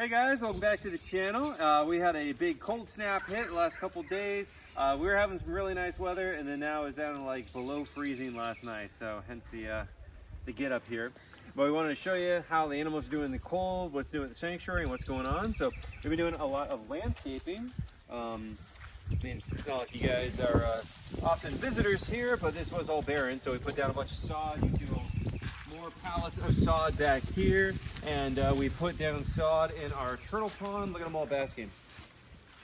Hey guys, welcome back to the channel. We had a big cold snap hit the last couple days. We were having some really nice weather, and then now it's down to like below freezing last night, so hence the get up here. But we wanted to show you how the animals are doing in the cold, what's doing at the sanctuary, and what's going on. So we've been doing a lot of landscaping. I mean, it's not like you guys are often visitors here, but this was all barren, so we put down a bunch of sod. You see more pallets of sod back here, and we put down sod in our turtle pond. Look at them all basking.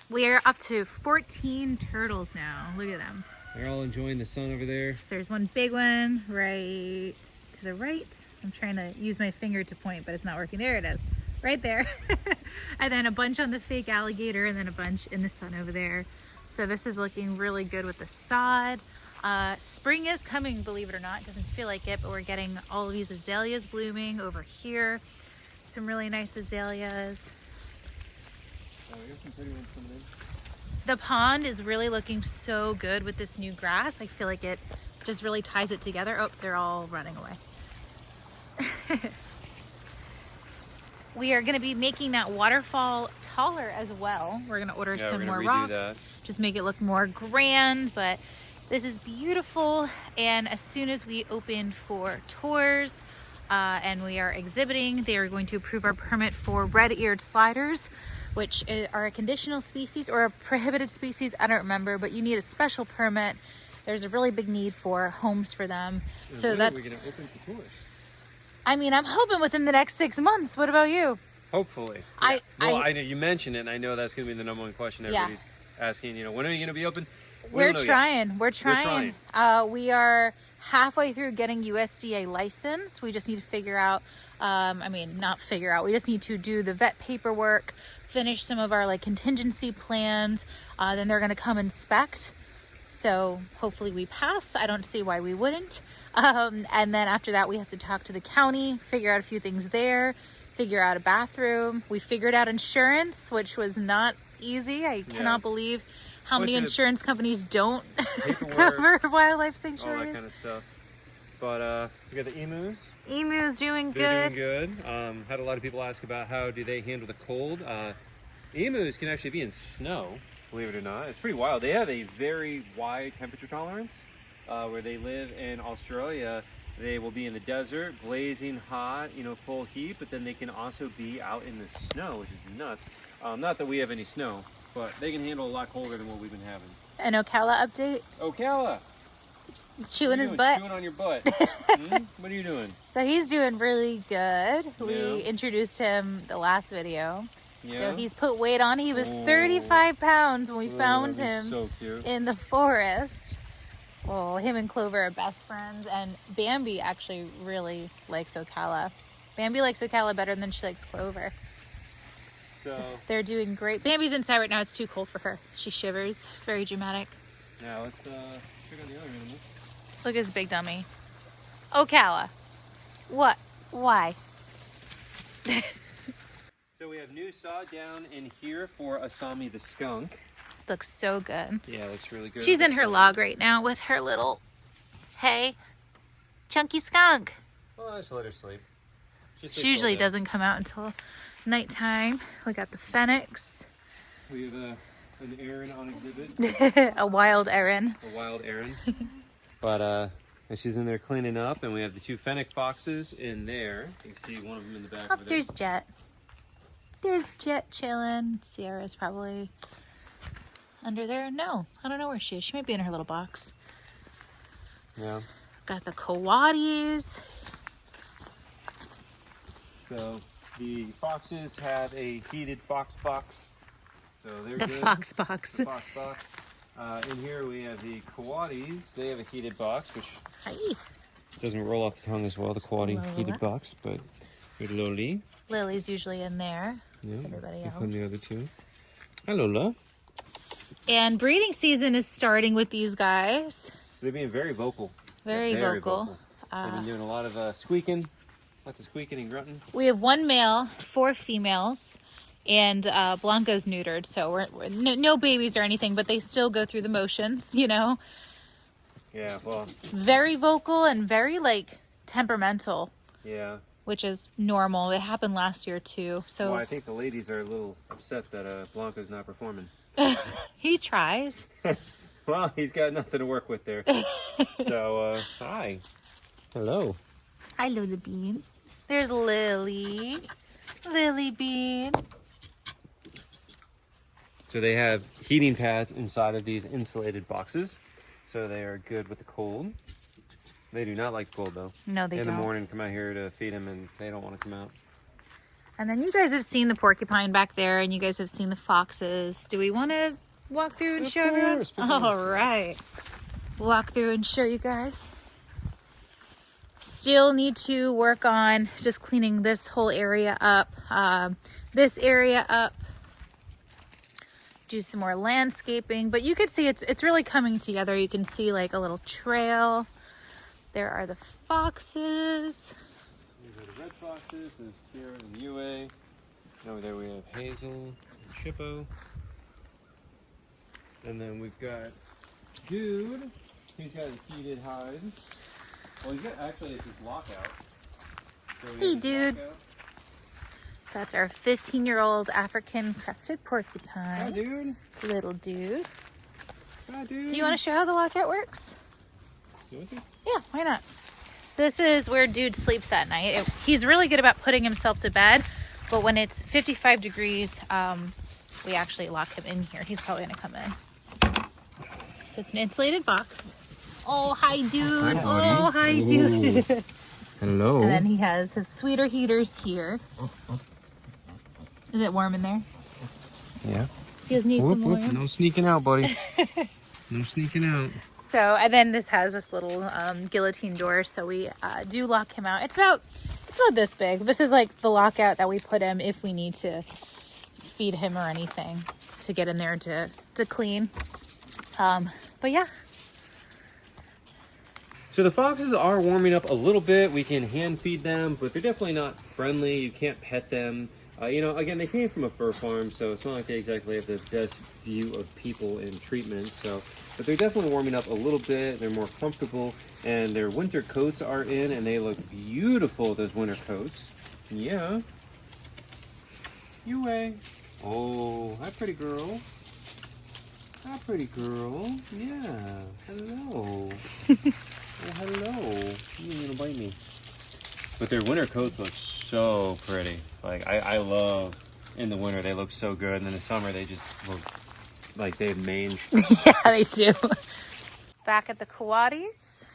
We are up to 14 turtles now. Look at them. They're all enjoying the sun over there. There's one big one right to the right. I'm trying to use my finger to point, but it's not working. There it is, right there. And then a bunch on the fake alligator, and then a bunch in the sun over there. So this is looking really good with the sod. Spring is coming, believe it or not. It doesn't feel like it, but we're getting all of these azaleas blooming over here. Some really nice azaleas. Oh, we got some pretty ones coming in. The pond is really looking so good with this new grass. I feel like it just really ties it together. Oh, they're all running away. We are going to be making that waterfall taller as well. We're going to order some more rocks. Just make it look more grand, but this is beautiful. And as soon as we open for tours and we are exhibiting, they are going to approve our permit for red-eared sliders, which are a conditional species or a prohibited species. I don't remember, but you need a special permit. There's a really big need for homes for them. And so when that's... are we going to open for tours? I mean, I'm hoping within the next 6 months. What about you? Hopefully. Yeah. I know you mentioned it, and I know that's going to be the number one question everybody's asking. You know, when are you going to be open? We're trying. We are halfway through getting USDA license. We just need to figure out, we just need to do the vet paperwork, finish some of our like contingency plans. Then they're going to come inspect. So hopefully we pass. I don't see why we wouldn't. And then after that, we have to talk to the county, figure out a few things there, figure out a bathroom. We figured out insurance, which was not easy. I cannot believe how many insurance companies don't cover wildlife sanctuaries. All that kind of stuff. But we got the emus. Emus doing good. They're doing good. Had a lot of people ask about how do they handle the cold. Emus can actually be in snow, believe it or not. It's pretty wild. They have a very wide temperature tolerance. Where they live in Australia, they will be in the desert, blazing hot, you know, full heat, but then they can also be out in the snow, which is nuts. Not that we have any snow, but they can handle a lot colder than what we've been having. An Ocala update. Ocala! Chewing his butt. Chewing on your butt. What are you doing? So he's doing really good. Yeah. We introduced him the last video. Yeah. So he's put weight on. He was 35 pounds when we found him so cute. in the forest. Oh, him and Clover are best friends, and Bambi actually really likes Ocala. Bambi likes Ocala better than she likes Clover. So they're doing great. Bambi's inside right now. It's too cold for her. She shivers. Very dramatic. Now let's check out the other animals. Look at his big dummy. Ocala. What? Why? So we have new sod down in here for Asami the skunk. Looks so good. Yeah, it looks really good. She's in her log right now with her little, hey, chunky skunk. Well, let's let her sleep. She usually doesn't come out until nighttime. We got the fenix. We have an Erin on exhibit. A wild Erin. A wild Erin. But she's in there cleaning up, and we have the two fennec foxes in there. You can see one of them in the back Oh, over there. there's Jet. There's Jet chilling. Sierra's probably under there. No, I don't know where she is. She might be in her little box. Yeah. Got the coatis. So the foxes have a heated fox box. So they're The good. fox box. The fox box. In here we have the coatis. They have a heated box, which Hi. doesn't roll off the tongue as well, the coati heated box, but good Loli. Lily's usually in there. Yeah, Is everybody else? and the other two. Hi, Lola. And breeding season is starting with these guys. They're being very vocal. Very vocal. They've been doing a lot of squeaking, lots of squeaking and grunting. We have 1 male, 4 females, and Blanco's neutered, so we're no babies or anything, but they still go through the motions, you know. Yeah, well. Very vocal and very like temperamental. Yeah. which is normal. It happened last year too. So well, I think the ladies are a little upset that Blanco's not performing. he tries. Well, he's got nothing to work with there. So, hi. Hello. Hi, Lily Bean. There's Lily. Lily Bean. So they have heating pads inside of these insulated boxes. So they are good with the cold. They do not like cold though. No, they don't. In the morning, come out here to feed them and they don't want to come out. And then you guys have seen the porcupine back there and you guys have seen the foxes. Do we want to walk through and show everyone? All right. Walk through and show you guys. Still need to work on just cleaning this whole area up. This area up. Do some more landscaping, but you could see it's really coming together. You can see like a little trail. There are the foxes. These are the red foxes. There's Kira and Yue. And over there we have Hazel and Chippo. And then we've got Dude. He's got a heated hide. Well, he's got, actually it's his lockout. So hey, Dude. Lockout. So that's our 15-year-old African crested porcupine. Hi, Dude. Little dude. Hi, Dude. Do you want to show how the lockout works? You want to? Yeah, why not? So this is where Dude sleeps at night. He's really good about putting himself to bed, but when it's 55 degrees, we actually lock him in here. He's probably going to come in. So it's an insulated box. Oh, hi, Dude. Hi, hi, Dude. Hello. And then he has his sweeter heaters here. Is it warm in there? Yeah. He needs some more. No sneaking out, buddy. No sneaking out. So, and then this has this little guillotine door, so we do lock him out. It's about this big. This is like the lockout that we put him if we need to feed him or anything to get in there to clean. But yeah. So the foxes are warming up a little bit. We can hand feed them, but they're definitely not friendly. You can't pet them. You know, again, they came from a fur farm, so it's not like they exactly have the best view of people in treatment. So, but they're definitely warming up a little bit. They're more comfortable, and their winter coats are in, and they look beautiful, those winter coats. Yeah. Yue. Oh, hi, pretty girl. Hi, pretty girl. Yeah. Hello. Oh, hello. You ain't gonna bite me. But their winter coats look so pretty. Like, I love, in the winter, they look so good. And in the summer, they just look like they have mange. Yeah, they do. Back at the coatis.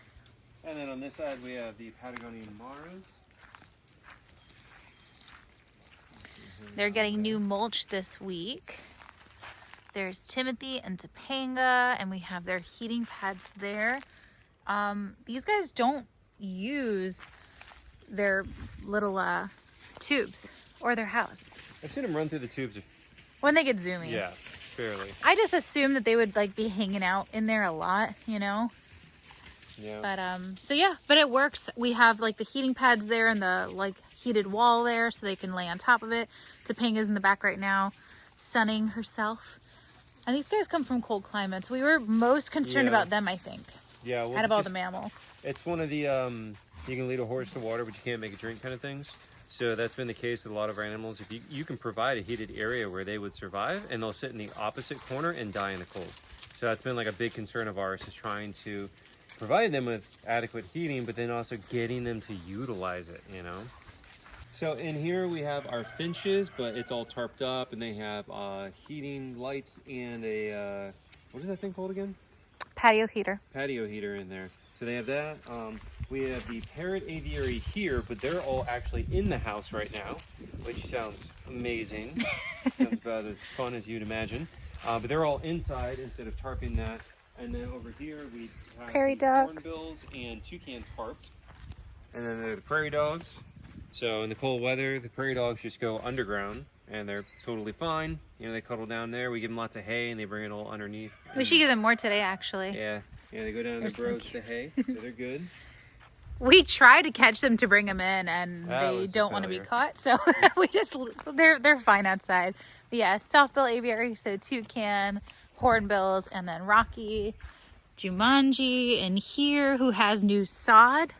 And then on this side, we have the Patagonian Maras. They're getting new mulch this week. There's Timothy and Topanga, and we have their heating pads there. These guys don't use their little tubes or their house. I've seen them run through the tubes. When they get zoomies. Yeah, barely. I just assumed that they would like be hanging out in there a lot, you know? Yeah. But so yeah, but it works. We have like the heating pads there and the like heated wall there so they can lay on top of it. Topanga's in the back right now, sunning herself. And these guys come from cold climates. We were most concerned about them, I think. Yeah, well, out of all the mammals. It's one of the you can lead a horse to water, but you can't make it drink kind of things. So that's been the case with a lot of our animals. If you can provide a heated area where they would survive, and they'll sit in the opposite corner and die in the cold. So that's been like a big concern of ours, is trying to provide them with adequate heating, but then also getting them to utilize it, you know? So in here we have our finches, but it's all tarped up, and they have heating lights and a, what is that thing called again? Patio heater. Patio heater in there. So they have that. We have the parrot aviary here, but they're all actually in the house right now, which sounds amazing. Sounds about as fun as you'd imagine. But they're all inside instead of tarping that. And then over here we have prairie dogs, hornbills and toucans tarped. And then there are the prairie dogs. So in the cold weather, the prairie dogs just go underground, and they're totally fine. You know, they cuddle down there. We give them lots of hay, and they bring it all underneath. We should give them more today, actually. Yeah, they go down in the burrows to the hay, so they're good. We try to catch them to bring them in, and they don't want to be caught, so we just they're fine outside. But yeah, softbill aviary, so toucan, hornbills, and then Rocky, Jumanji in here, who has new sod.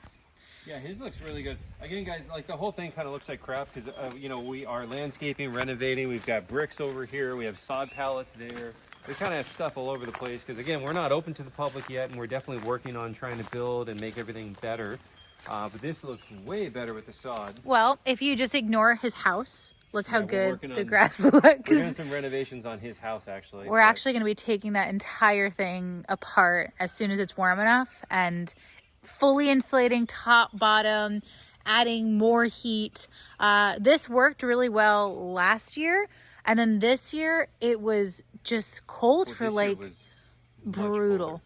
Yeah, his looks really good. Again, guys, like the whole thing kind of looks like crap because, you know, we are landscaping, renovating. We've got bricks over here. We have sod pallets there. We kind of have stuff all over the place because, again, we're not open to the public yet, and we're definitely working on trying to build and make everything better. But this looks way better with the sod. Well, if you just ignore his house, look how good the on, grass looks. We're doing some renovations on his house, actually. We're actually going to be taking that entire thing apart as soon as it's warm enough and fully insulating top, bottom, adding more heat. This worked really well last year. And then this year, it was just cold for like brutal.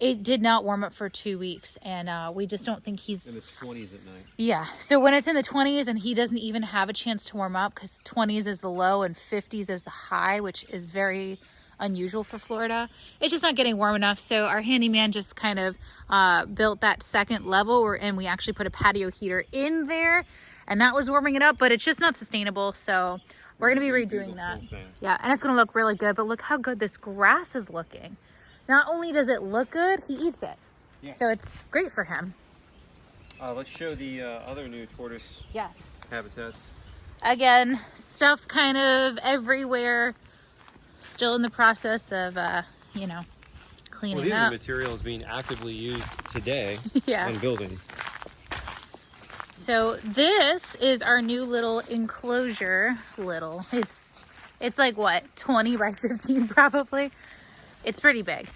It did not warm up for 2 weeks, and we just don't think he's in the 20s at night. Yeah, so when it's in the 20s and he doesn't even have a chance to warm up, because 20s is the low and 50s is the high, which is very unusual for Florida. It's just not getting warm enough. So our handyman just kind of built that second level, and we actually put a patio heater in there, and that was warming it up, but it's just not sustainable. So we're gonna be redoing that. Yeah, and it's gonna look really good. But look how good this grass is looking. Not only does it look good, he eats it. Yeah. So it's great for him. Let's show the other new tortoise habitats. Again, stuff kind of everywhere. Still in the process of, you know, cleaning up. These are materials being actively used today on building. So this is our new little enclosure. It's like what, 20 by 15 probably. It's pretty big.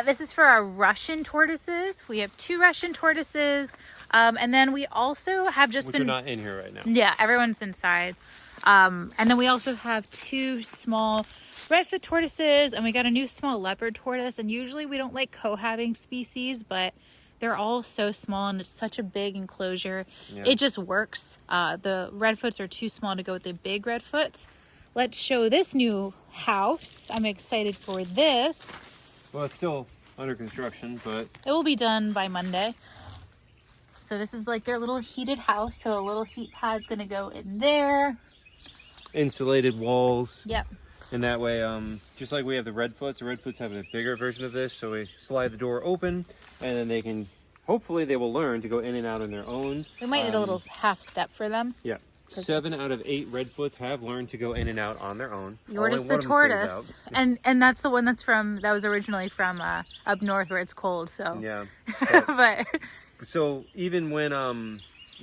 This is for our Russian tortoises. We have 2 Russian tortoises. And then we also have just Which are not in here right now. Yeah, everyone's inside. And then we also have 2 small redfoot tortoises, and we got a new small leopard tortoise. And usually we don't like cohabiting species, but they're all so small and it's such a big enclosure. Yeah. It just works. The redfoots are too small to go with the big redfoots. Let's show this new house. I'm excited for this. Well, it's still under construction, but it will be done by Monday. So this is like their little heated house. So a little heat pad's gonna go in there. Insulated walls. Yep. And that way, just like we have the redfoots have a bigger version of this. So we slide the door open, and then they can, hopefully they will learn to go in and out on their own. We might need a little half step for them. Yeah. 7 out of 8 redfoots have learned to go in and out on their own. Yours the tortoise, and that's the one that was originally from up north where it's cold. So yeah, but so even when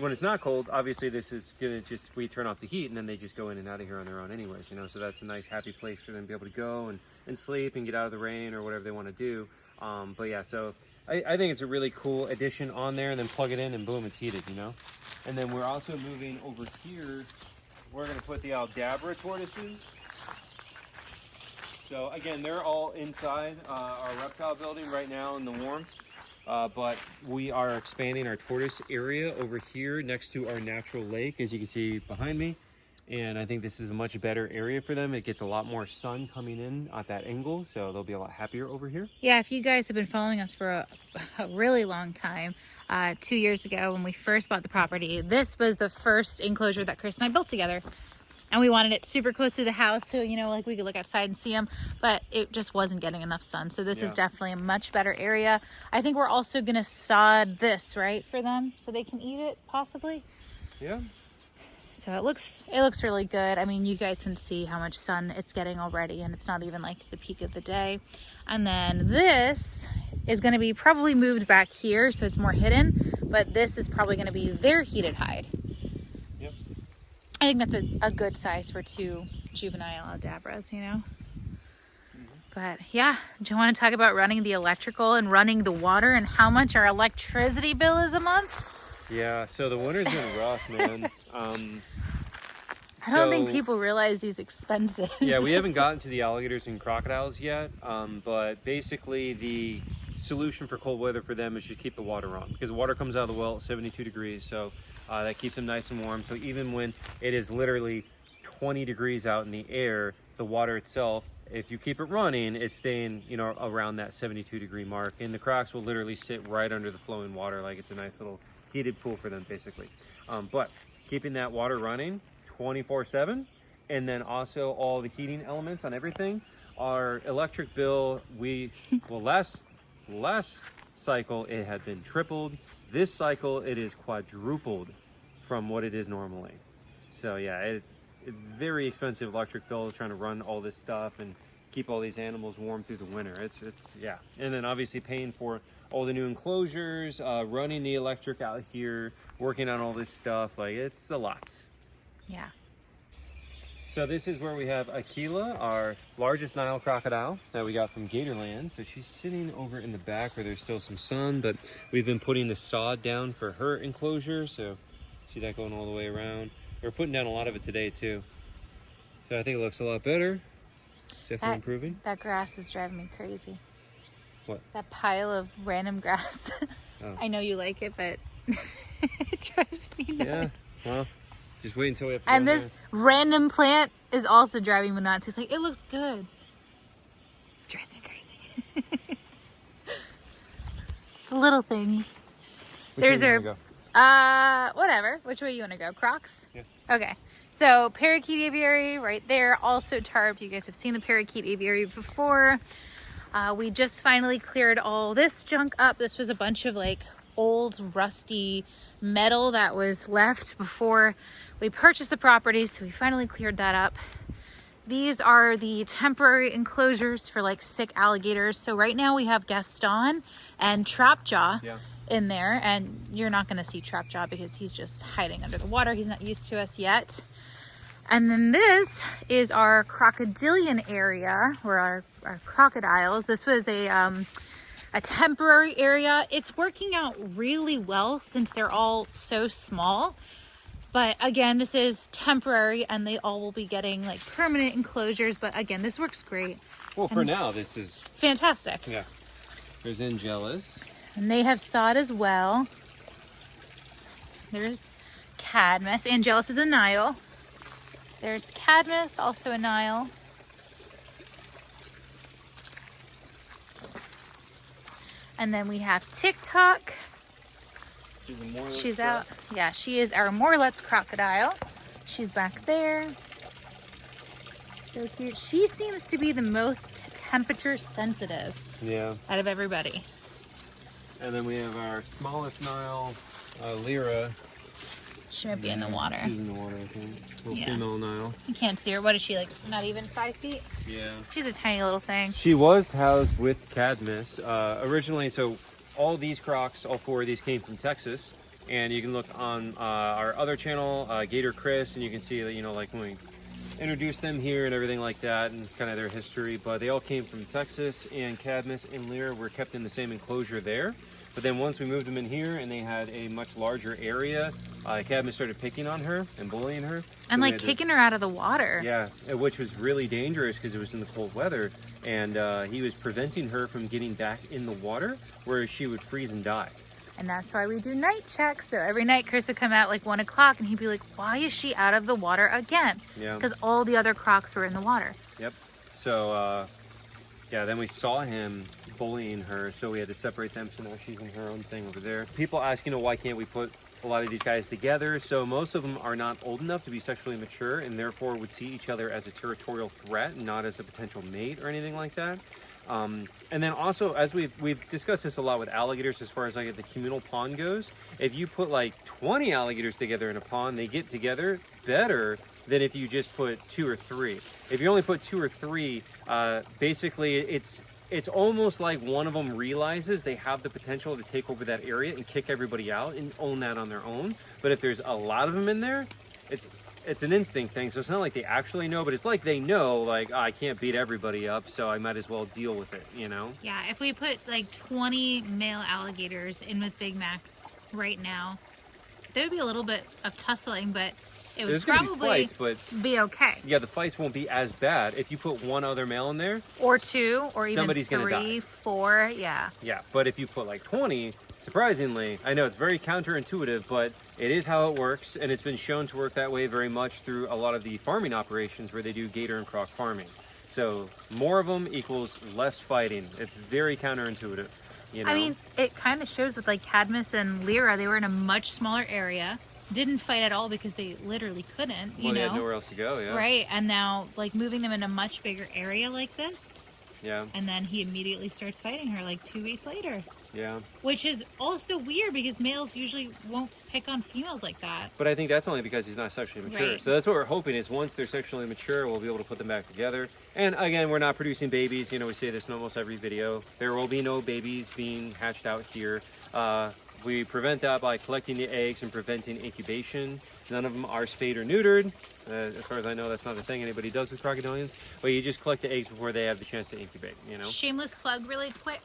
it's not cold, obviously this is gonna we turn off the heat and then they just go in and out of here on their own anyways. You know, so that's a nice happy place for them to be able to go and sleep and get out of the rain or whatever they want to do. But yeah, so I think it's a really cool addition on there, and then plug it in and boom, it's heated, you know? And then we're also moving over here. We're gonna put the Aldabra tortoises. So again, they're all inside our reptile building right now in the warmth. But we are expanding our tortoise area over here next to our natural lake, as you can see behind me. And I think this is a much better area for them. It gets a lot more sun coming in at that angle, so they'll be a lot happier over here. Yeah, if you guys have been following us for a really long time, 2 years ago when we first bought the property, this was the first enclosure that Chris and I built together. And we wanted it super close to the house, so, you know, like we could look outside and see them, but it just wasn't getting enough sun. So this is definitely a much better area. I think we're also going to sod this, right, for them so they can eat it, possibly. Yeah. So it looks really good. I mean, you guys can see how much sun it's getting already, and it's not even like the peak of the day. And then this is going to be probably moved back here, so it's more hidden, but this is probably going to be their heated hide. Yep. I think that's a good size for 2 juvenile Aldabras, you know? But yeah, do you want to talk about running the electrical and running the water and how much our electricity bill is a month? Yeah, so the winter's been rough, man. I don't think people realize these expenses. Yeah, we haven't gotten to the alligators and crocodiles yet, but basically the solution for cold weather for them is just keep the water on, because the water comes out of the well at 72 degrees, so that keeps them nice and warm. So even when it is literally 20 degrees out in the air, the water itself, if you keep it running, is staying, you know, around that 72 degree mark, and the crocs will literally sit right under the flowing water like it's a nice little heated pool for them, basically. But keeping that water running 24/7, and then also all the heating elements on everything, our electric bill, last cycle it had been tripled. This cycle, it is quadrupled from what it is normally. So yeah, it very expensive electric bill trying to run all this stuff and keep all these animals warm through the winter. It's yeah. And then obviously paying for all the new enclosures, running the electric out here, working on all this stuff. Like, it's a lot. Yeah. So this is where we have Aquila, our largest Nile crocodile that we got from Gatorland. So she's sitting over in the back where there's still some sun, but we've been putting the sod down for her enclosure. So see that going all the way around. We're putting down a lot of it today too. So I think it looks a lot better. Definitely improving. That grass is driving me crazy. What? That pile of random grass. Oh. I know you like it, but it drives me nuts. Yeah, well, just wait until we have to And this random plant is also driving me nuts. It's like, it looks good. Drives me crazy. The little things. Which way you wanna go? Whatever. Which way you want to go? Crocs? Yeah. Okay. So parakeet aviary right there. Also tarp. You guys have seen the parakeet aviary before. We just finally cleared all this junk up. This was a bunch of like old rusty metal that was left before we purchased the property. So we finally cleared that up. These are the temporary enclosures for like sick alligators. So right now we have Gaston and Trapjaw in there, and you're not going to see Trapjaw because he's just hiding under the water. He's not used to us yet. And then this is our crocodilian area, or our crocodiles. This was a temporary area. It's working out really well since they're all so small. But again, this is temporary, and they all will be getting like permanent enclosures. But again, this works great. Well, for now, this is fantastic. Yeah. There's Angelus. And they have sod as well. There's Cadmus. Angelus is a Nile. There's Cadmus, also a Nile. And then we have TikTok. She's out. Yeah, she is our Morlet's crocodile. She's back there. So cute. She seems to be the most temperature sensitive out of everybody. And then we have our smallest Nile, Lyra. She might be in the water. She's in the water, I think. Little female Nile. You can't see her. What is she, like, not even 5 feet? Yeah. She's a tiny little thing. She was housed with Cadmus. Originally, so all these crocs, all 4 of these came from Texas. And you can look on our other channel, Gator Chris, and you can see that, you know, like when we introduced them here and everything like that and kind of their history. But they all came from Texas, and Cadmus and Lyra were kept in the same enclosure there. But then once we moved them in here and they had a much larger area, Cadmus started picking on her and bullying her. And like kicking her out of the water. Yeah, which was really dangerous because it was in the cold weather. And he was preventing her from getting back in the water where she would freeze and die. And that's why we do night checks. So every night Chris would come out like 1 o'clock and he'd be like, why is she out of the water again? Yeah. Because all the other crocs were in the water. Yep. So, yeah, then we saw him bullying her, so we had to separate them. So now she's in her own thing over there. People ask, you know, why can't we put a lot of these guys together? So most of them are not old enough to be sexually mature and therefore would see each other as a territorial threat, not as a potential mate or anything like that. And then also, as we've discussed this a lot with alligators as far as like the communal pond goes, if you put like 20 alligators together in a pond, they get together better than if you just put 2 or 3. If you only put 2 or 3, basically it's almost like one of them realizes they have the potential to take over that area and kick everybody out and own that on their own. But if there's a lot of them in there, it's an instinct thing. So it's not like they actually know, but it's like they know, like, I can't beat everybody up, so I might as well deal with it, you know? Yeah, if we put like 20 male alligators in with Big Mac right now, there would be a little bit of tussling, but it would probably be okay. Yeah, the fights won't be as bad if you put one other male in there. Or 2, or even somebody's 3, gonna die. 4, yeah. Yeah, but if you put like 20, surprisingly, I know it's very counterintuitive, but it is how it works, and it's been shown to work that way very much through a lot of the farming operations where they do gator and croc farming. So more of them equals less fighting. It's very counterintuitive, you know? I mean, it kind of shows that like Cadmus and Lyra, they were in a much smaller area. Didn't fight at all because they literally couldn't, you know? They had nowhere else to go, yeah. Right, and now like moving them in a much bigger area like this. Yeah. And then he immediately starts fighting her like 2 weeks later. Yeah. Which is also weird because males usually won't pick on females like that. But I think that's only because he's not sexually mature. Right. So that's what we're hoping is once they're sexually mature, we'll be able to put them back together. And again, we're not producing babies. You know, we say this in almost every video. There will be no babies being hatched out here. We prevent that by collecting the eggs and preventing incubation. None of them are spayed or neutered. As far as I know, that's not a thing anybody does with crocodilians. But you just collect the eggs before they have the chance to incubate, you know? Shameless plug really quick.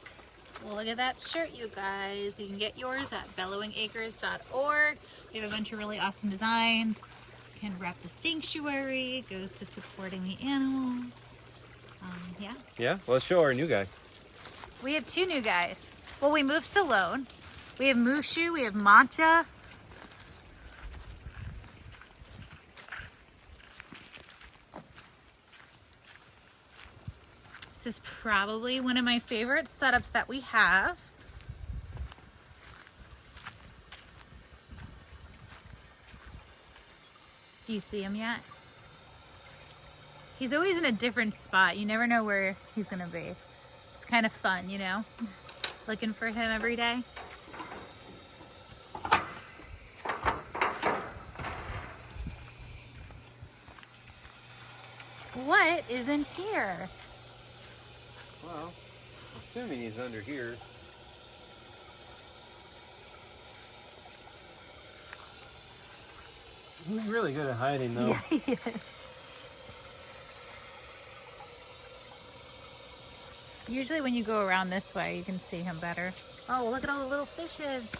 Well, look at that shirt, you guys. You can get yours at bellowingacres.org. We have a bunch of really awesome designs. You can rep the sanctuary. It goes to supporting the animals. Yeah. Yeah, well, let's show our new guy. We have 2 new guys. Well, we moved Stallone. We have Mushu. We have Mancha. This is probably one of my favorite setups that we have. Do you see him yet? He's always in a different spot. You never know where he's gonna be. It's kind of fun, you know? Looking for him every day. What is in here? Well, assuming he's under here. He's really good at hiding, though. Yeah, he is. Usually when you go around this way, you can see him better. Oh, look at all the little fishes.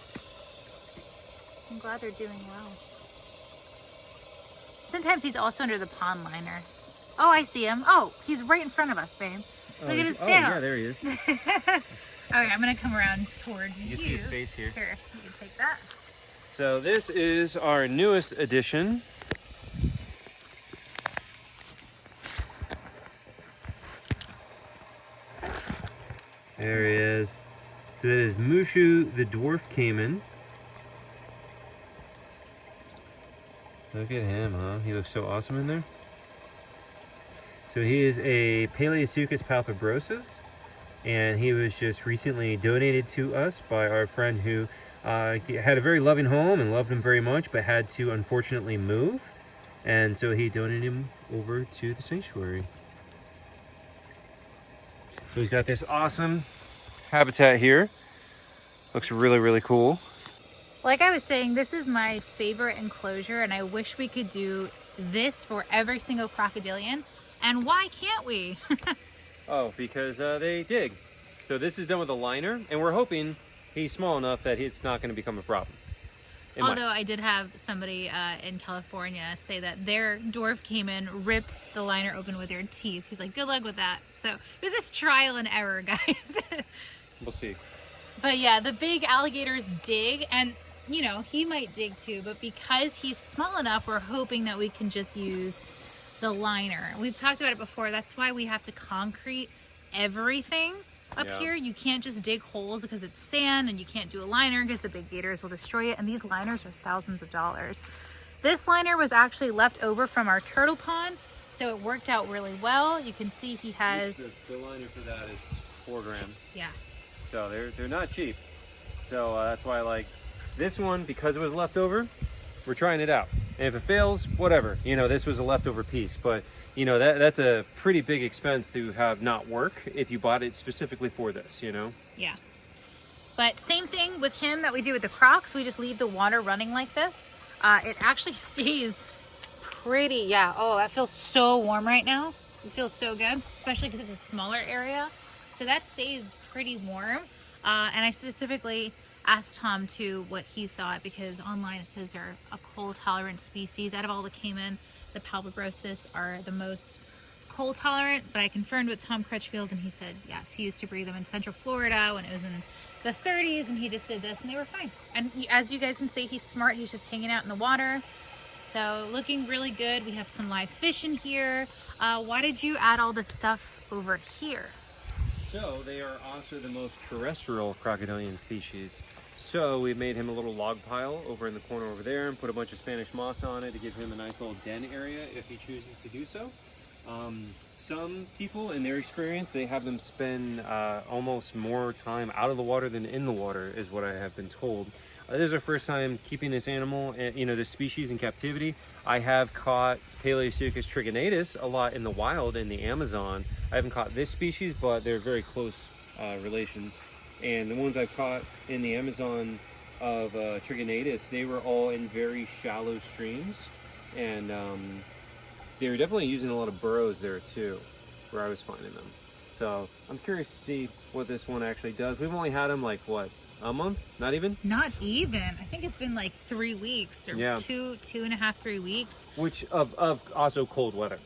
I'm glad they're doing well. Sometimes he's also under the pond liner. Oh, I see him. Oh, he's right in front of us, babe. Look at his tail. Oh, yeah, there he is. Okay, I'm going to come around towards you. You can see his face here. Here, you can take that. So this is our newest addition. There he is. So that is Mushu, the Dwarf Caiman. Look at him, huh? He looks so awesome in there. So he is a Paleosuchus palpebrosus, and he was just recently donated to us by our friend who had a very loving home and loved him very much, but had to unfortunately move. And so he donated him over to the sanctuary. So he's got this awesome habitat here. Looks really, really cool. Like I was saying, this is my favorite enclosure, and I wish we could do this for every single crocodilian. And why can't we? Oh, because they dig. So this is done with a liner, and we're hoping he's small enough that it's not going to become a problem. Although I did have somebody in California say that their dwarf caiman ripped the liner open with their teeth. He's like, good luck with that. So this is trial and error, guys. We'll see. But yeah, the big alligators dig, and you know, he might dig too, but because he's small enough, we're hoping that we can just use the liner. We've talked about it before. That's why we have to concrete everything up here. You can't just dig holes because it's sand, and you can't do a liner because the big gators will destroy it, and these liners are thousands of dollars. This liner was actually left over from our turtle pond, so it worked out really well. You can see he has... The liner for that is $4 grand. Yeah. So they're not cheap. So that's why I like this one, because it was left over, we're trying it out. And if it fails, whatever. You know, this was a leftover piece, but you know, that's a pretty big expense to have not work if you bought it specifically for this, you know? Yeah. But same thing with him that we do with the crocs. We just leave the water running like this. It actually stays pretty, yeah. Oh, that feels so warm right now. It feels so good, especially because it's a smaller area. So that stays pretty warm. And I specifically asked Tom too what he thought, because online it says they're a cold tolerant species. Out of all the caiman, the palpebrosus are the most cold tolerant, but I confirmed with Tom Crutchfield, and he said yes, he used to breed them in Central Florida when it was in the 30s, and he just did this and they were fine. And as you guys can see, he's smart. He's just hanging out in the water. So looking really good. We have some live fish in here. Why did you add all this stuff over here? So they are also the most terrestrial crocodilian species. So we made him a little log pile over in the corner over there and put a bunch of Spanish moss on it to give him a nice little den area if he chooses to do so. Some people, in their experience, they have them spend almost more time out of the water than in the water, is what I have been told. This is our first time keeping this animal, this species in captivity. I have caught Paleosuchus trigonatus a lot in the wild in the Amazon. I haven't caught this species, but they're very close relations. And the ones I've caught in the Amazon of trigonatus, they were all in very shallow streams, and they were definitely using a lot of burrows there too, where I was finding them. So I'm curious to see what this one actually does. We've only had him like, what, a month? Not even? Not even. I think it's been like 3 weeks or yeah. 2.5, 3 weeks. Which of also cold weather,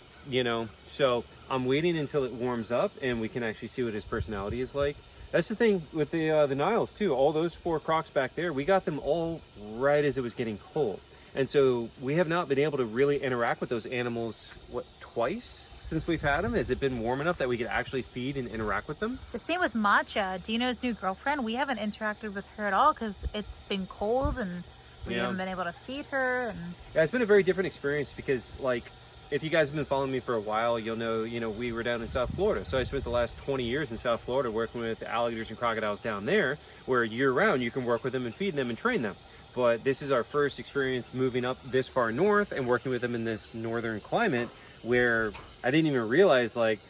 So I'm waiting until it warms up and we can actually see what his personality is like. That's the thing with the Niles too. All those 4 crocs back there, we got them all right as it was getting cold. And so we have not been able to really interact with those animals, what, twice since we've had them? Has it been warm enough that we could actually feed and interact with them? The same with Matcha, Dino's new girlfriend. We haven't interacted with her at all because it's been cold and we haven't been able to feed her. And yeah, it's been a very different experience because, like, if you guys have been following me for a while, you'll know, we were down in South Florida. So I spent the last 20 years in South Florida working with alligators and crocodiles down there, where year-round you can work with them and feed them and train them. But this is our first experience moving up this far north and working with them in this northern climate, where I didn't even realize, like,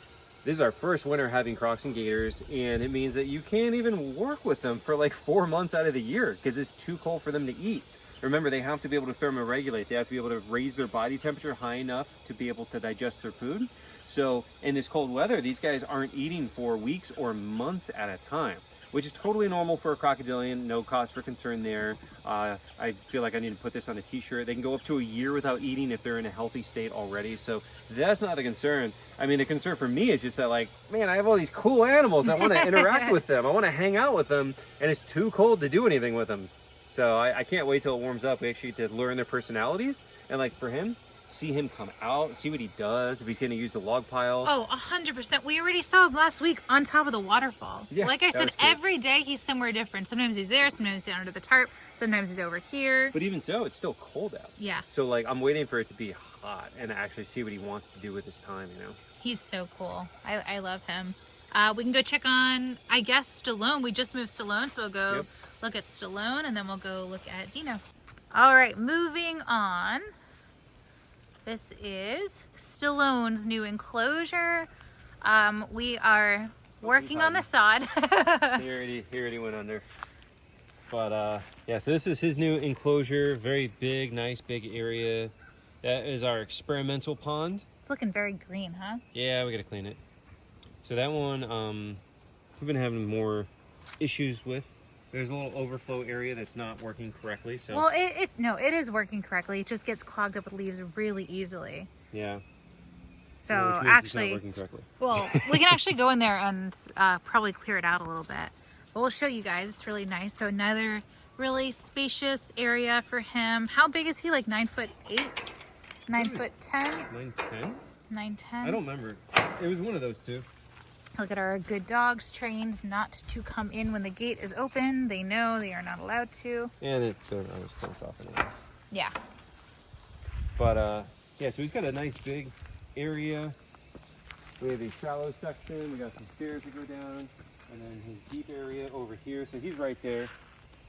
this is our first winter having crocs and gators, and it means that you can't even work with them for like 4 months out of the year because it's too cold for them to eat. Remember, they have to be able to thermoregulate. They have to be able to raise their body temperature high enough to be able to digest their food. So in this cold weather, these guys aren't eating for weeks or months at a time, which is totally normal for a crocodilian. No cause for concern there. I feel like I need to put this on a t-shirt. They can go up to a year without eating if they're in a healthy state already. So that's not the concern. I mean, the concern for me is just that, like, man, I have all these cool animals. I want to interact with them. I want to hang out with them, and it's too cold to do anything with them. So I can't wait till it warms up. We actually get to learn their personalities. And like for him, see him come out, see what he does, if he's going to use the log pile. Oh, 100%. We already saw him last week on top of the waterfall. Yeah, like I said, every day he's somewhere different. Sometimes he's there, sometimes he's under the tarp, sometimes he's over here. But even so, it's still cold out. Yeah. So like I'm waiting for it to be hot and actually see what he wants to do with his time, He's so cool. I love him. We can go check on, I guess, Stallone. We just moved Stallone, so we'll go look at Stallone, and then we'll go look at Dino. All right, moving on. This is Stallone's new enclosure. We are working on the sod. he already went under. But yeah, so this is his new enclosure. Very big, nice big area. That is our experimental pond. It's looking very green, huh? Yeah, we gotta clean it. So that one, we've been having more issues with. There's a little overflow area that's not working correctly. So well, it is working correctly. It just gets clogged up with leaves really easily. Yeah. So which means actually, it's not working correctly. Well, we can actually go in there and probably clear it out a little bit. But we'll show you guys. It's really nice. So another really spacious area for him. How big is he? Like 9'8", 9'10". 9'10". 9'10". I don't remember. It was one of those two. Look at our good dogs, trained not to come in when the gate is open. They know they are not allowed to. And they're not as close off anyways. Yeah. But yeah, so he's got a nice big area. We have a shallow section. We got some stairs to go down, and then his deep area over here. So he's right there.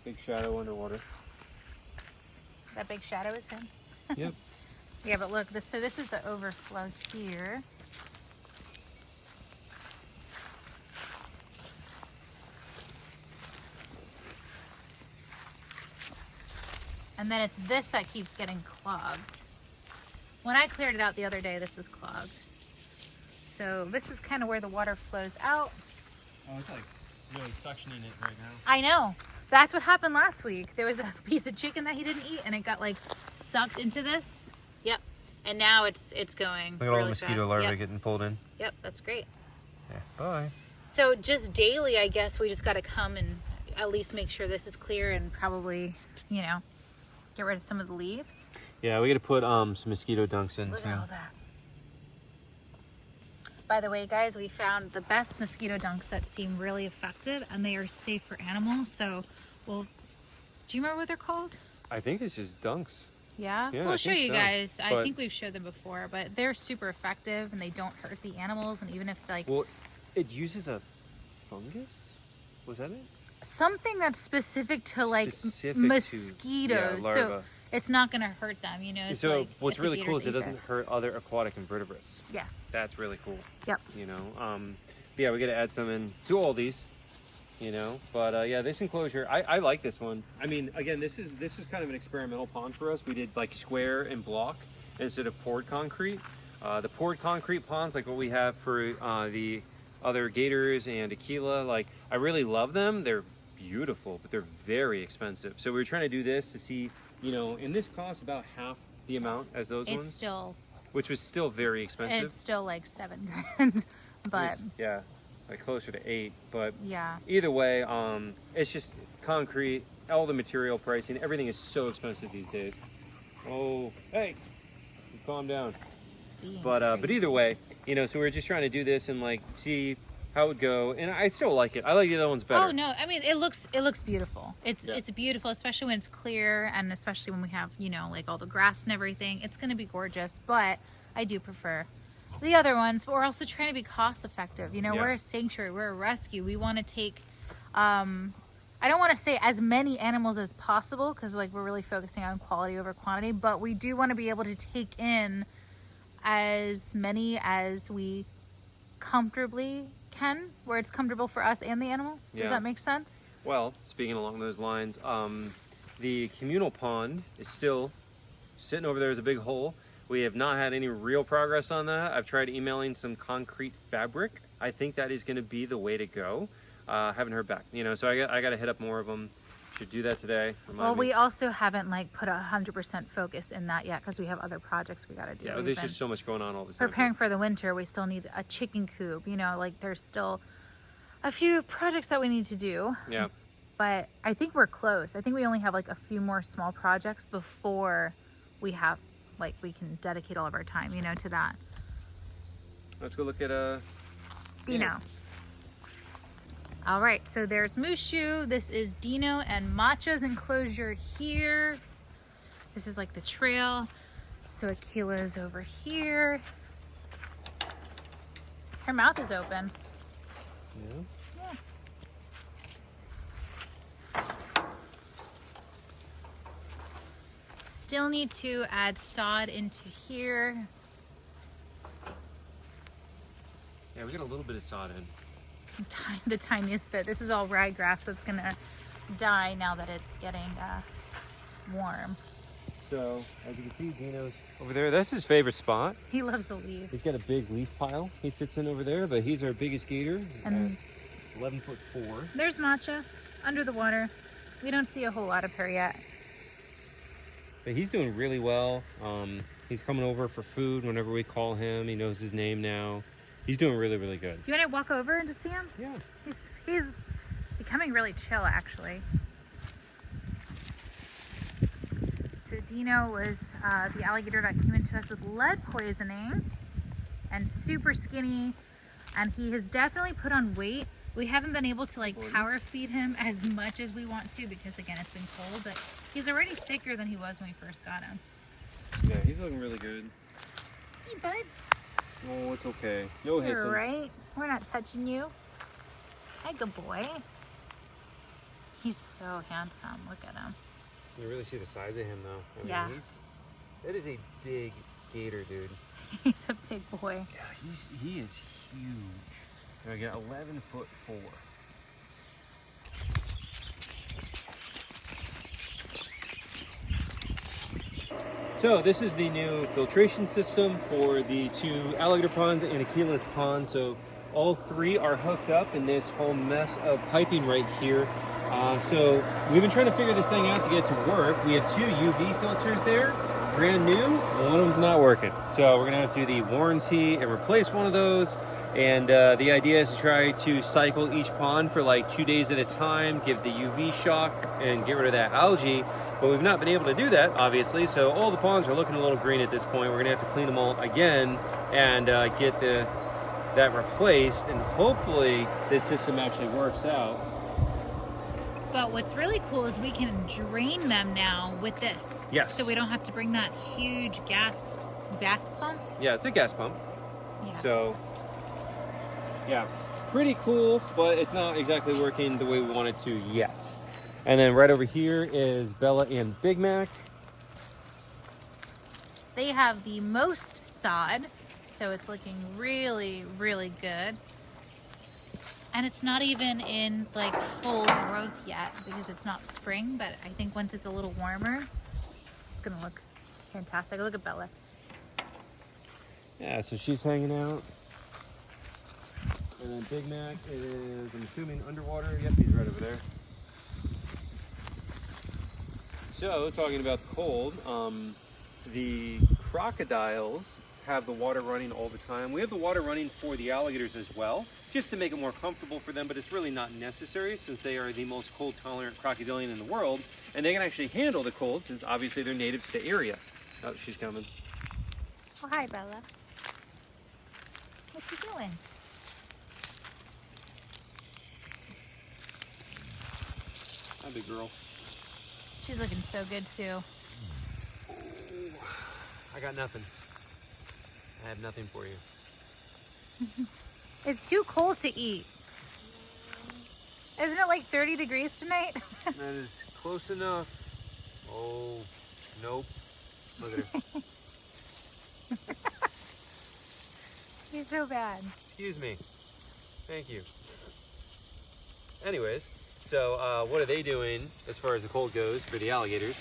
Big shadow underwater. That big shadow is him. Yep. Yeah, but look, this is the overflow here. And then it's this that keeps getting clogged. When I cleared it out the other day, this is clogged. So this is kind of where the water flows out. Oh, it's like really suctioning it right now. I know. That's what happened last week. There was a piece of chicken that he didn't eat, and it got like sucked into this. Yep. And now it's going Look at really all the mosquito fast. larvae getting pulled in. Yep, that's great. Yeah, bye. So just daily, I guess we just got to come and at least make sure this is clear and probably, get rid of some of the leaves. Yeah, we got to put some mosquito dunks in Look too. at all that. By the way, guys, we found the best mosquito dunks that seem really effective, and they are safe for animals. So, well, do you remember what they're called? I think it's just dunks. Yeah, Yeah, we'll I show think you so. guys. I But- think we've showed them before, but they're super effective and they don't hurt the animals. And even if like Well, it uses a fungus. Was that it? something that's specific to like Specific to- mosquitoes, yeah, so larva. it's not going to hurt them. You know. It's So like what's if the really cool is gators it eat doesn't hurt other aquatic invertebrates. Yes. That's really cool. Yep. You know, yeah, we got to add some in to all these. You know, but yeah, this enclosure, I like this one. I mean, again, this is kind of an experimental pond for us. We did like square and block instead of poured concrete. The poured concrete ponds, like what we have for the other gators and Aquila, like I really love them. They're beautiful, but they're very expensive. So we were trying to do this to see, you know, and this costs about half the amount as those It's ones, still which was still very expensive. it's still like $7,000, but Yeah, like closer to 8, but yeah. either way, it's just concrete, all the material pricing, everything is so expensive these days. Oh, hey, calm down. Being But crazy. either way, you know, so we're just trying to do this and like see how it would go, and I still like it. I like the other ones better. Oh no, I mean it looks beautiful. It's Yeah. it's beautiful, especially when it's clear, and especially when we have, you know, like all the grass and everything. It's gonna be gorgeous, but I do prefer the other ones. But we're also trying to be cost effective. You know, Yeah. we're a sanctuary, we're a rescue. We want to take I don't want to say as many animals as possible, because like we're really focusing on quality over quantity, but we do want to be able to take in as many as we comfortably can, where it's comfortable for us and the animals. Does Yeah. that make sense? Well, speaking along those lines, the communal pond is still sitting over there as a big hole. We have not had any real progress on that. I've tried emailing some concrete fabric. I think that is going to be the way to go. Haven't heard back, you know, so I got to hit up more of them. Should do that today. Remind Well, me. we also haven't like put 100% focus in that yet, because we have other projects we got to do. Yeah, We've there's been just so much going on all the time. preparing for the winter. We still need a chicken coop, you know, like there's still a few projects that we need to do, Yeah. but I think we're close. I think we only have like a few more small projects before we have like we can dedicate all of our time, you know, to that. Let's go look at Dino. All right, so there's Mushu. This is Dino and Macha's enclosure here. This is like the trail. So Aquila's over here. Her mouth is open. Yeah. Yeah. Still need to add sod into here. Yeah, we got a little bit of sod in. The tiniest bit. This is all ryegrass that's gonna die now that it's getting warm. So, as you can see, Dino's over there. That's his favorite spot. He loves the He's leaves. got a big leaf pile he sits in over there, but he's our biggest gator. And 11'4". there's Macha under the water. We don't see a whole lot of her yet. But he's doing really well. He's coming over for food whenever we call him. He knows his name now. He's doing really, really good. You want to walk over and to see him? Yeah. He's becoming really chill, actually. So Dino was the alligator that came into us with lead poisoning, and super skinny, and he has definitely put on weight. We haven't been able to like power feed him as much as we want to, because again it's been cold, but he's already thicker than he was when we first got him. Yeah, he's looking really good. Hey bud, Oh, it's okay. No you're hissing. right. We're not touching you. Hi, good boy. He's so handsome. Look at him. You really see the size of him, though. I mean, Yeah. that is a big gator, dude. He's a big boy. Yeah, he is huge. And I got 11'4". So this is the new filtration system for the 2 alligator ponds and Aquila's pond. So all 3 are hooked up in this whole mess of piping right here. So we've been trying to figure this thing out to get it to work. We have 2 UV filters there, brand new, and one of them's not working. So we're gonna have to do the warranty and replace one of those. And the idea is to try to cycle each pond for like 2 days at a time, give the UV shock and get rid of that algae. But we've not been able to do that, obviously. So all the ponds are looking a little green at this point. We're gonna have to clean them all again and get that replaced. And hopefully this system actually works out. But what's really cool is we can drain them now with this. Yes. So we don't have to bring that huge gas pump. Yeah, it's a gas pump. Yeah. So, yeah, pretty cool, but it's not exactly working the way we want it to yet. And then right over here is Bella and Big Mac. They have the most sod, so it's looking really, really good. And it's not even in like full growth yet because it's not spring, but I think once it's a little warmer, it's gonna look fantastic. Look at Bella. Yeah, so she's hanging out. And then Big Mac is, I'm assuming, underwater. Yep, he's right over there. So, talking about the cold, the crocodiles have the water running all the time. We have the water running for the alligators as well, just to make it more comfortable for them, but it's really not necessary since they are the most cold-tolerant crocodilian in the world, and they can actually handle the cold since obviously they're native to the area. Oh, she's coming. Oh, hi, Bella. What's he doing? Hi, big girl. She's looking so good too. I got nothing. I have nothing for you. It's too cold to eat. Isn't it like 30 degrees tonight? That is close enough. Oh, nope. Look at her. She's so bad. Excuse me. Thank you. Anyways, so what are they doing as far as the cold goes for the alligators?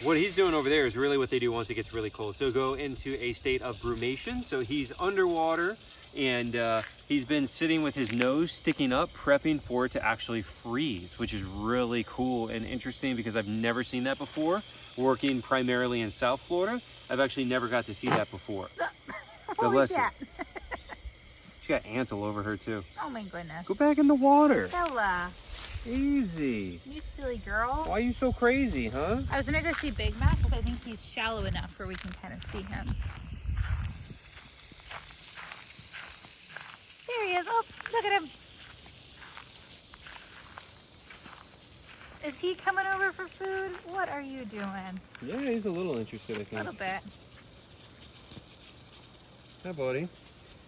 What he's doing over there is really what they do once it gets really cold. So go into a state of brumation. So he's underwater and he's been sitting with his nose sticking up, prepping for it to actually freeze, which is really cool and interesting because I've never seen that before. Working primarily in South Florida, I've actually never got to see that before. What was that? She got ants all over her too. Oh my goodness. Go back in the water. Bella. Easy. You silly girl. Why are you so crazy, huh? I was gonna go see Big Mac because I think he's shallow enough where we can kind of see him. There he is. Oh, look at him. Is he coming over for food? What are you doing? Yeah, he's a little interested, I A think. little bit. Hi, buddy.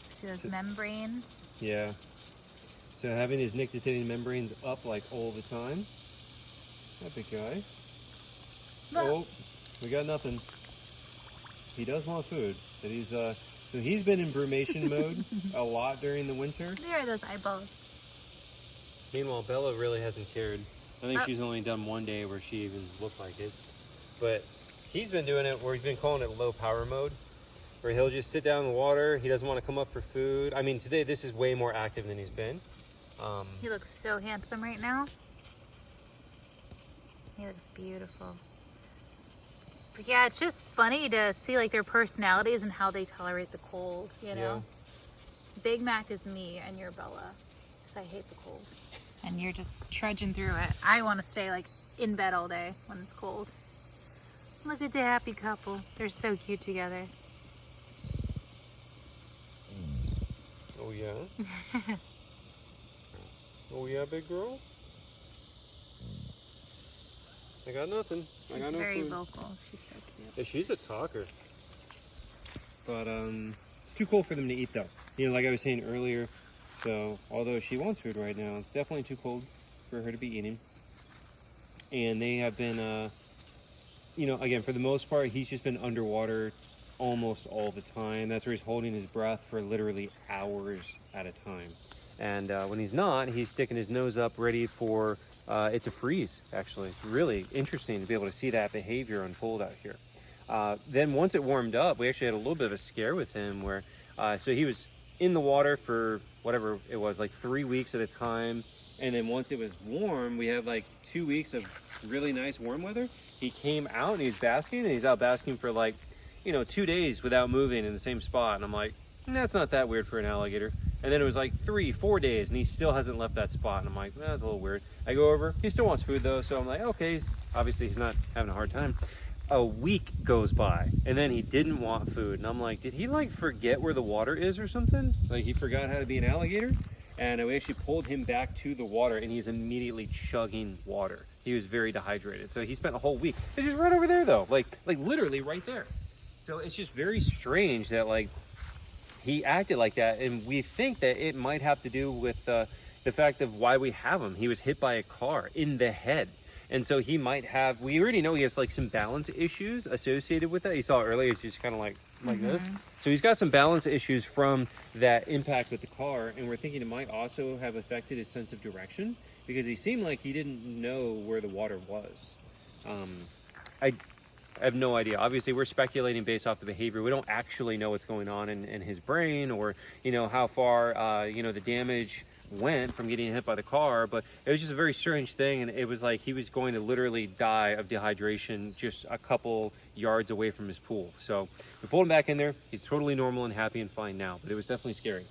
See those membranes? Yeah. So having his nictitating membranes up like all the time. That big guy. Look. Oh, we got nothing. He does want food, but he's so he's been in brumation mode a lot during the winter. There are those eyeballs. Meanwhile, Bella really hasn't cared. I think she's only done one day where she even looked like it. But he's been doing it where he's been calling it low power mode, where he'll just sit down in the water. He doesn't want to come up for food. I mean, today this is way more active than he's been. He looks so handsome right now. He looks beautiful. But yeah, it's just funny to see like their personalities and how they tolerate the cold, you know? Yeah. Big Mac is me and you're Bella, because I hate the cold. And you're just trudging through it. I want to stay like in bed all day when it's cold. Look at the happy couple. They're so cute together. Oh yeah? Oh yeah, big girl? I got nothing. I She's got no very food. vocal. She's so cute. Yeah, she's a talker. But it's too cold for them to eat though. You know, like I was saying earlier, so although she wants food right now, it's definitely too cold for her to be eating. And they have been, you know, again, for the most part, he's just been underwater almost all the time. That's where he's holding his breath for literally hours at a time. And when he's not, he's sticking his nose up ready for it to freeze, actually. It's really interesting to be able to see that behavior unfold out here. Then once it warmed up, we actually had a little bit of a scare with him where, so he was in the water for whatever it was, like 3 weeks at a time. And then once it was warm, we had like 2 weeks of really nice warm weather. He came out and he's basking, and he's out basking for like, you know, 2 days without moving in the same spot. And I'm like, that's not that weird for an alligator. And then it was like 3-4 days and he still hasn't left that spot. And I'm like, that's a little weird. I go over, he still wants food though. So I'm like, okay, obviously he's not having a hard time. A week goes by and then he didn't want food. And I'm like, did he like forget where the water is or something? Like he forgot how to be an alligator? And we actually pulled him back to the water, and he's immediately chugging water. He was very dehydrated. So he spent a whole week. It's just right over there though, like literally right there. So it's just very strange that like he acted like that, and we think that it might have to do with the fact of why we have him. He was hit by a car in the head. And so he might have, we already know he has like some balance issues associated with that. You saw earlier, he's just kind of like this. So he's got some balance issues from that impact with the car. And we're thinking it might also have affected his sense of direction, because he seemed like he didn't know where the water was. I have no idea. Obviously, we're speculating based off the behavior. We don't actually know what's going on in his brain, or, you know, how far, you know, the damage went from getting hit by the car. But it was just a very strange thing, and it was like he was going to literally die of dehydration just a couple yards away from his pool. So we pulled him back in there. He's totally normal and happy and fine now, but it was definitely scary.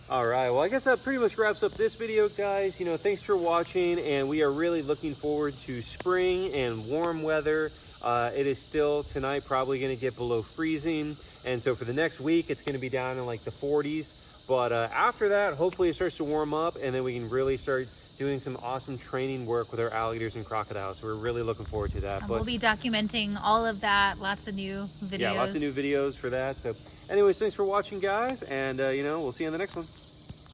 All right, well, I guess that pretty much wraps up this video, guys. You know, thanks for watching, and we are really looking forward to spring and warm weather. It is still tonight probably going to get below freezing, and so for the next week it's going to be down in like the 40s. But after that, hopefully it starts to warm up, and then we can really start doing some awesome training work with our alligators and crocodiles. So we're really looking forward to that. And we'll be documenting all of that. Lots of new videos. Yeah, lots of new videos for that. So anyways, thanks for watching, guys, and you know, we'll see you on the next one.